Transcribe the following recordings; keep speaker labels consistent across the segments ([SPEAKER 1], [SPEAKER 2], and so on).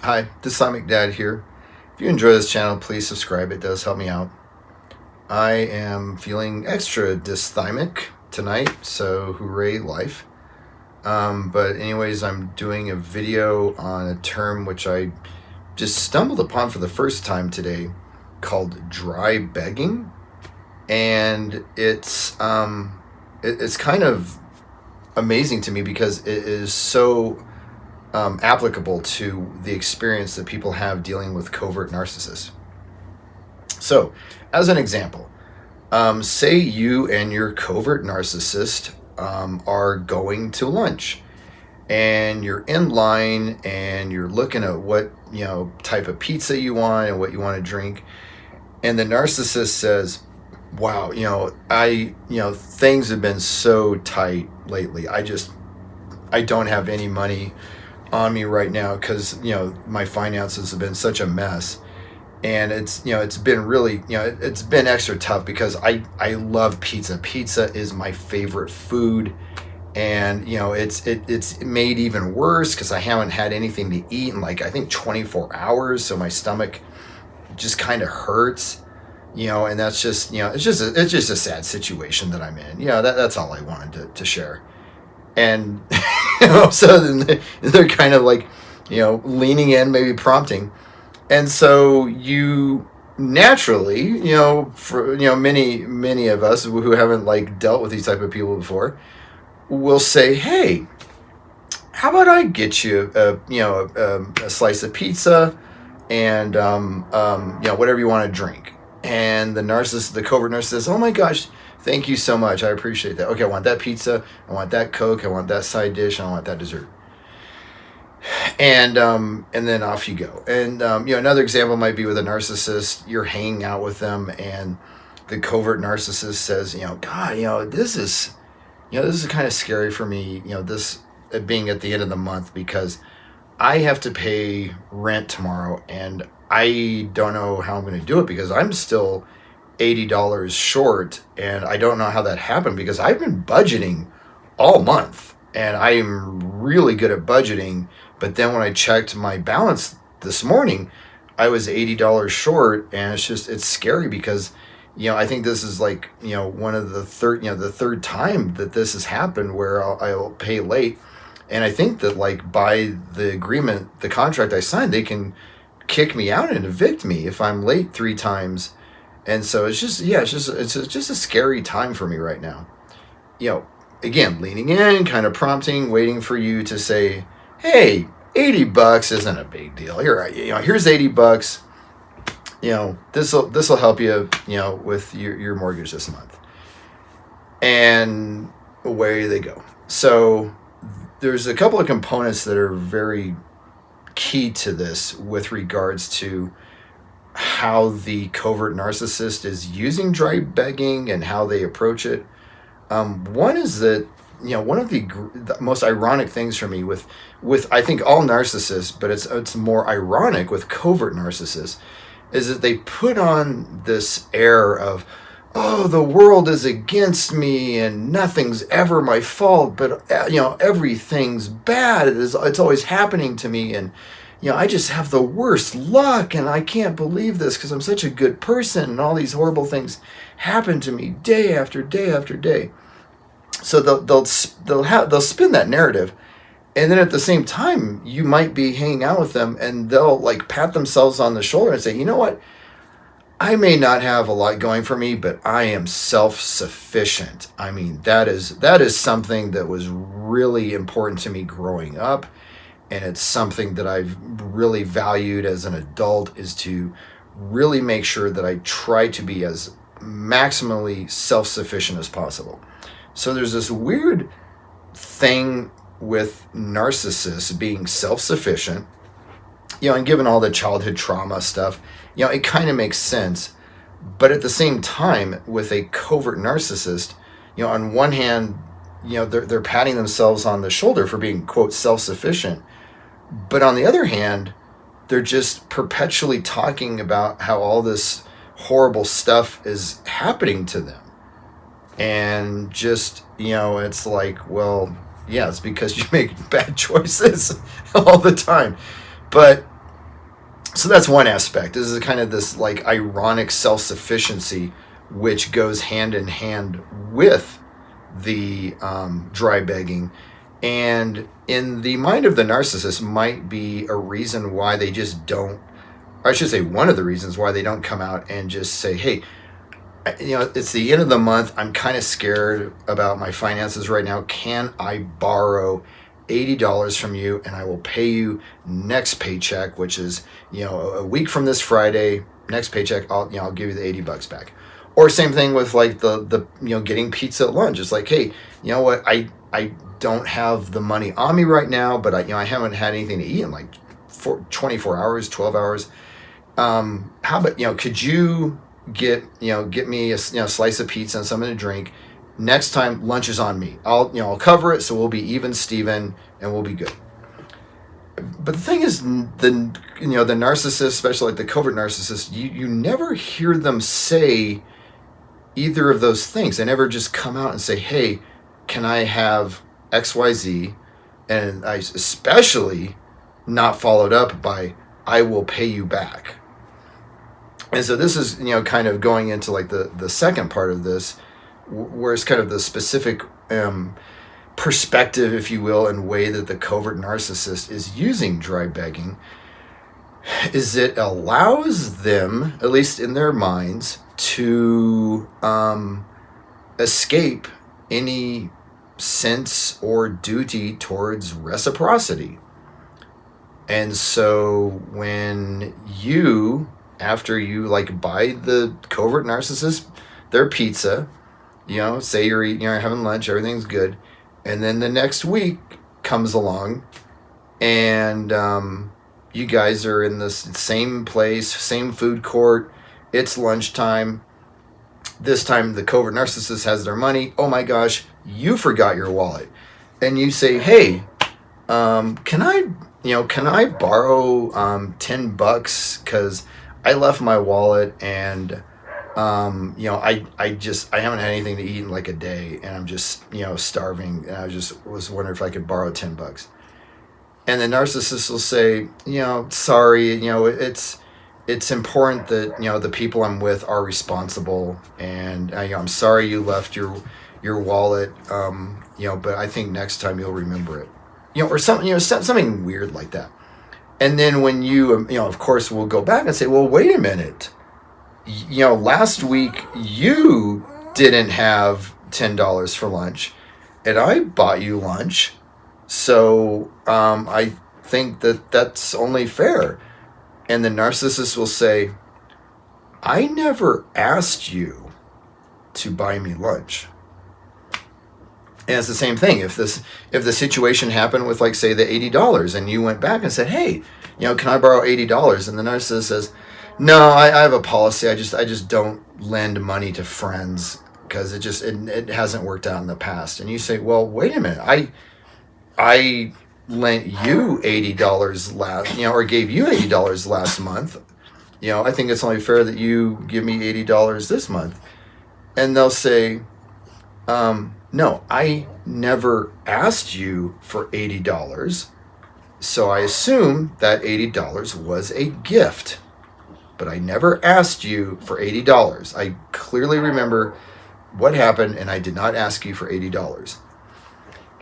[SPEAKER 1] Hi, Dysamic Dad here. If you enjoy this channel, please subscribe. It does help me out. I am feeling extra dysthymic tonight, so hooray life. But anyways, I'm doing a video on a term which I just stumbled upon for the first time today called dry begging. And it's kind of amazing to me because it is so applicable to the experience that people have dealing with covert narcissists. So, as an example, say you and your covert narcissist are going to lunch, and you're in line and you're looking at what type of pizza you want and what you want to drink, and the narcissist says, "Wow, things have been so tight lately. I don't have any money on me right now because my finances have been such a mess, and it's been really it's been extra tough because I love pizza. Pizza is my favorite food, and it's made even worse because I haven't had anything to eat in like I think 24 hours, so my stomach just kind of hurts, and that's just it's just a sad situation that I'm in. That's all I wanted to share." And so then they're kind of like leaning in, maybe prompting, and so you naturally for many of us who haven't like dealt with these type of people before will say, "Hey, how about I get you a slice of pizza and whatever you want to drink." And the covert narcissist says, "Oh my gosh, thank you so much. I appreciate that. Okay, I want that pizza. I want that Coke. I want that side dish. And I want that dessert." And then off you go. And another example might be with a narcissist. You're hanging out with them, and the covert narcissist says, "God, this is kind of scary for me. This being at the end of the month because I have to pay rent tomorrow, and I don't know how I'm going to do it because I'm still $80 short, and I don't know how that happened because I've been budgeting all month, and I am really good at budgeting. But then when I checked my balance this morning, I was $80 short, and it's scary because I think this is like one of the third time that this has happened where I'll pay late, and I think that like by the agreement, the contract I signed, they can kick me out and evict me if I'm late 3 times." And so it's just a scary time for me right now. Again, leaning in, kind of prompting, waiting for you to say, "Hey, $80 isn't a big deal. Here's $80. This'll help you, with your mortgage this month." And away they go. So there's a couple of components that are very key to this with regards to how the covert narcissist is using dry begging and how they approach it. One is that one of the most ironic things for me with I think all narcissists, but it's more ironic with covert narcissists, is that they put on this air of, "Oh, the world is against me and nothing's ever my fault, but everything's bad. It's always happening to me, and I just have the worst luck, and I can't believe this because I'm such a good person, and all these horrible things happen to me day after day after day." So they'll spin that narrative, and then at the same time, you might be hanging out with them, and they'll like pat themselves on the shoulder and say, "You know what? I may not have a lot going for me, but I am self-sufficient." I mean, that is something that was really important to me growing up. And it's something that I've really valued as an adult, is to really make sure that I try to be as maximally self-sufficient as possible. So there's this weird thing with narcissists being self-sufficient, and given all the childhood trauma stuff, it kind of makes sense. But at the same time, with a covert narcissist, on one hand, they're patting themselves on the shoulder for being, quote, self-sufficient. But on the other hand, they're just perpetually talking about how all this horrible stuff is happening to them. And just, it's like, well, yeah, it's because you make bad choices all the time. But So that's one aspect. This is kind of this like ironic self-sufficiency, which goes hand in hand with the dry begging. And in the mind of the narcissist might be a reason why they just don't, or I should say one of the reasons why they don't come out and just say, hey, it's the end of the month. I'm kind of scared about my finances right now. Can I borrow $80 from you and I will pay you next paycheck, which is, a week from this Friday, next paycheck, I'll give you the $80 back. Or same thing with like the getting pizza at lunch. It's like, hey, you know what? I don't have the money on me right now, but I haven't had anything to eat in like 24 hours, 12 hours. How about, could you get me a slice of pizza and something to drink? Next time lunch is on me. I'll cover it, so we'll be even Steven and we'll be good. But the thing is, the narcissist, especially like the covert narcissist, you never hear them say either of those things. They never just come out and say, hey, can I have XYZ? And I especially not followed up by, I will pay you back. And so this is, kind of going into like the second part of this, where it's kind of the specific perspective, if you will, and way that the covert narcissist is using dry begging, is it allows them, at least in their minds, to escape any sense or duty towards reciprocity. And so when after you like buy the covert narcissist their pizza, say you're eating, you're having lunch, everything's good, and then the next week comes along and you guys are in the same place, same food court, it's lunchtime. This time the covert narcissist has their money. Oh my gosh, you forgot your wallet. And you say, hey, can I borrow $10 because I left my wallet and I haven't had anything to eat in like a day and I'm just, starving, and I just was wondering if I could borrow $10. And the narcissist will say, sorry, it's important that, the people I'm with are responsible, and I'm sorry you left your wallet, but I think next time you'll remember it, or something, something weird like that. And then when you of course, we'll go back and say, well, wait a minute. Last week you didn't have $10 for lunch and I bought you lunch. So I think that's only fair. And the narcissist will say, I never asked you to buy me lunch. And it's the same thing. If the situation happened with, like, say, the $80 and you went back and said, hey, can I borrow $80? And the narcissist says, no, I have a policy. I just don't lend money to friends because it hasn't worked out in the past. And you say, well, wait a minute. I lent you $80 last, or gave you $80 last month. I think it's only fair that you give me $80 this month. And they'll say, no, I never asked you for $80. So I assume that $80 was a gift. But I never asked you for $80. I clearly remember what happened, and I did not ask you for $80.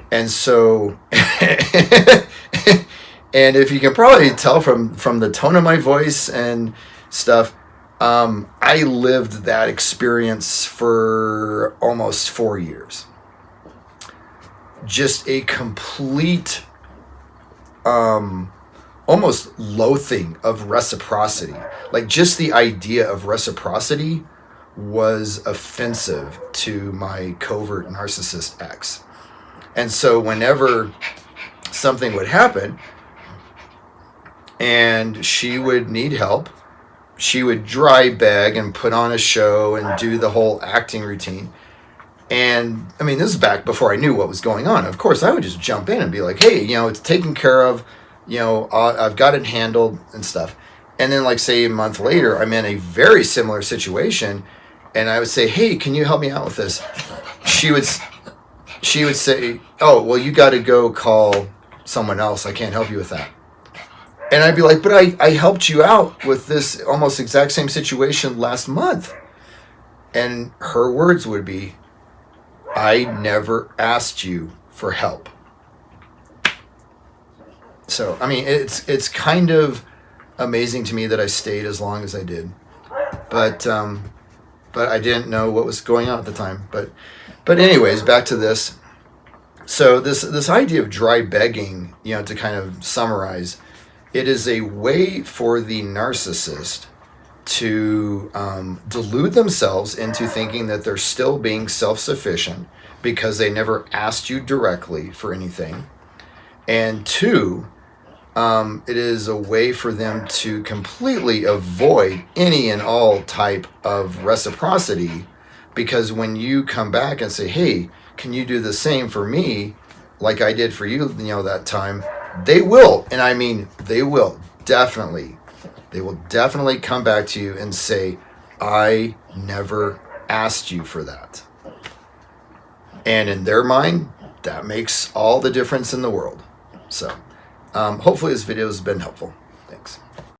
[SPEAKER 1] And so, and if you can probably tell from the tone of my voice and stuff, I lived that experience for almost 4 years. Just a complete, almost loathing of reciprocity. Like, just the idea of reciprocity was offensive to my covert narcissist ex. And so whenever something would happen and she would need help, she would dry beg and put on a show and do the whole acting routine. And I mean, this is back before I knew what was going on. Of course, I would just jump in and be like, hey, it's taken care of, I've got it handled and stuff. And then, like, say a month later, I'm in a very similar situation and I would say, hey, can you help me out with this? She would say, oh, well, you got to go call someone else. I can't help you with that. And I'd be like, but I helped you out with this almost exact same situation last month. And her words would be, I never asked you for help. So, I mean, it's kind of amazing to me that I stayed as long as I did. But I didn't know what was going on at the time. But anyways, back to this. So this idea of dry begging, to kind of summarize, it is a way for the narcissist to delude themselves into thinking that they're still being self-sufficient because they never asked you directly for anything. And two, it is a way for them to completely avoid any and all type of reciprocity, because when you come back and say, hey, can you do the same for me like I did for you, that time, they will. And I mean, they will definitely come back to you and say, I never asked you for that. And in their mind, that makes all the difference in the world. So hopefully this video has been helpful. Thanks.